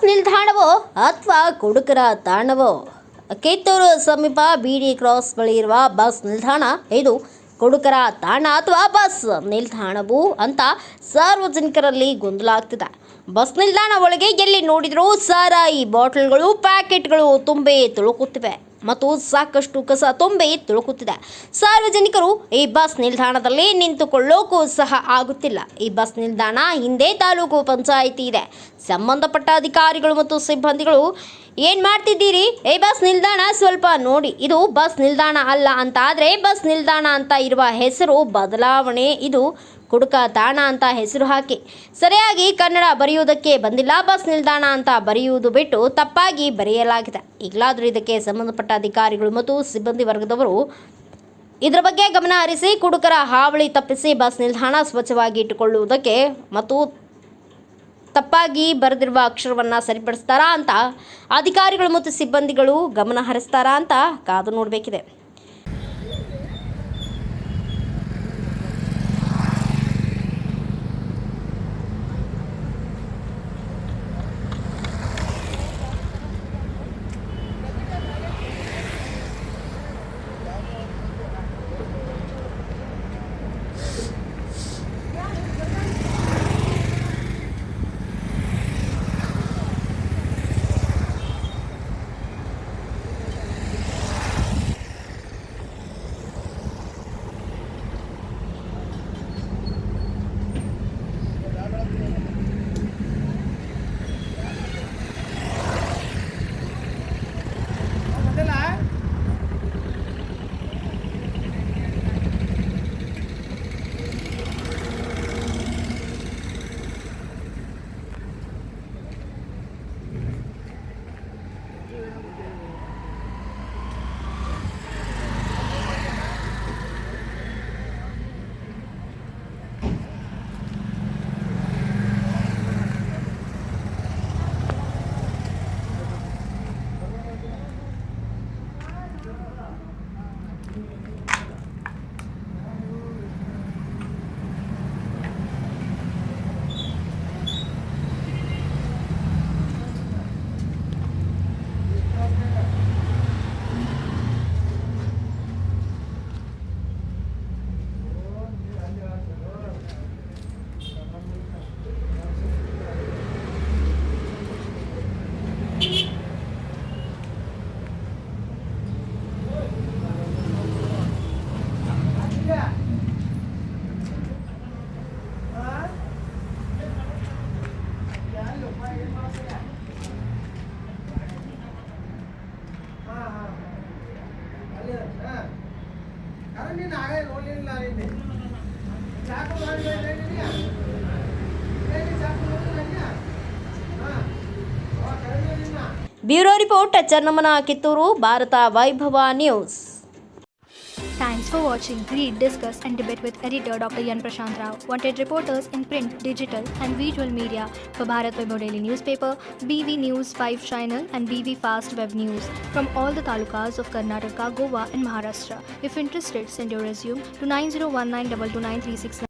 ನಿಲ್ದಾಣವೋ ಅಥವಾ ಕುಡುಕರ ತಾಣವೋ? ಕಿತ್ತೂರು ಸಮೀಪ ಬಿಡಿ ಕ್ರಾಸ್ ಬಳಿ ಇರುವ ಬಸ್ ನಿಲ್ದಾಣ ಇದು ಕುಡುಕರ ತಾಣ ಅಥವಾ ಬಸ್ ನಿಲ್ದಾಣವು ಅಂತ ಸಾರ್ವಜನಿಕರಲ್ಲಿ ಗೊಂದಲ ಆಗ್ತಿದೆ. ಬಸ್ ನಿಲ್ದಾಣ ಒಳಗೆ ಎಲ್ಲಿ ನೋಡಿದರೂ ಸಾರಾಯಿ ಬಾಟಲ್ಗಳು, ಪ್ಯಾಕೆಟ್ಗಳು ತುಂಬಿ ತುಳುಕುತ್ತಿವೆ ಮತ್ತು ಸಾಕಷ್ಟು ಕಸ ತುಂಬಿ ತುಳುಕುತ್ತಿದೆ. ಸಾರ್ವಜನಿಕರು ಈ ಬಸ್ ನಿಲ್ದಾಣದಲ್ಲಿ ನಿಂತುಕೊಳ್ಳೋಕ್ಕೂ ಸಹ ಆಗುತ್ತಿಲ್ಲ. ಈ ಬಸ್ ನಿಲ್ದಾಣ ಹಿಂದೆ ತಾಲೂಕು ಪಂಚಾಯಿತಿ ಇದೆ. ಸಂಬಂಧಪಟ್ಟ ಅಧಿಕಾರಿಗಳು ಮತ್ತು ಸಿಬ್ಬಂದಿಗಳು ಏನು ಮಾಡ್ತಿದ್ದೀರಿ? ಈ ಬಸ್ ನಿಲ್ದಾಣ ಸ್ವಲ್ಪ ನೋಡಿ. ಇದು ಬಸ್ ನಿಲ್ದಾಣ ಅಲ್ಲ ಅಂತ ಆದರೆ ಬಸ್ ನಿಲ್ದಾಣ ಅಂತ ಇರುವ ಹೆಸರು ಬದಲಾವಣೆ. ಇದು ಕುಡುಕ ತಾಣ ಅಂತ ಹೆಸರು ಹಾಕಿ ಸರಿಯಾಗಿ ಕನ್ನಡ ಬರೆಯುವುದಕ್ಕೆ ಬಂದಿಲ್ಲ. ಬಸ್ ನಿಲ್ದಾಣ ಅಂತ ಬರೆಯುವುದು ಬಿಟ್ಟು ತಪ್ಪಾಗಿ ಬರೆಯಲಾಗಿದೆ. ಈಗಲಾದರೂ ಇದಕ್ಕೆ ಸಂಬಂಧಪಟ್ಟ ಅಧಿಕಾರಿಗಳು ಮತ್ತು ಸಿಬ್ಬಂದಿ ವರ್ಗದವರು ಇದರ ಬಗ್ಗೆ ಗಮನ ಹರಿಸಿ ಕುಡುಕರ ಹಾವಳಿ ತಪ್ಪಿಸಿ ಬಸ್ ನಿಲ್ದಾಣ ಸ್ವಚ್ಛವಾಗಿ ಇಟ್ಟುಕೊಳ್ಳುವುದಕ್ಕೆ ಮತ್ತು ತಪ್ಪಾಗಿ ಬರೆದಿರುವ ಅಕ್ಷರವನ್ನು ಸರಿಪಡಿಸ್ತಾರಾ ಅಂತ ಅಧಿಕಾರಿಗಳು ಮತ್ತು ಸಿಬ್ಬಂದಿಗಳು ಗಮನ ಹರಿಸ್ತಾರಾ ಅಂತ ಕಾದು ನೋಡಬೇಕಿದೆ. ಬ್ಯೂರೋ ರಿಪೋರ್ಟ್ ಚನ್ನಮ್ಮನ ಕಿತ್ತೂರು, ಭಾರತ ವೈಭವ news. Thanks for watching. Read, discuss and debate with editor Dr. Yan Prashant Rao. Wanted reporters in print, digital and visual media for Bharat Vaibhav Daily Newspaper, BV News 5 Channel and BV Fast Web News from all the talukas of Karnataka, Goa and Maharashtra. If interested, send your resume to 9019229369.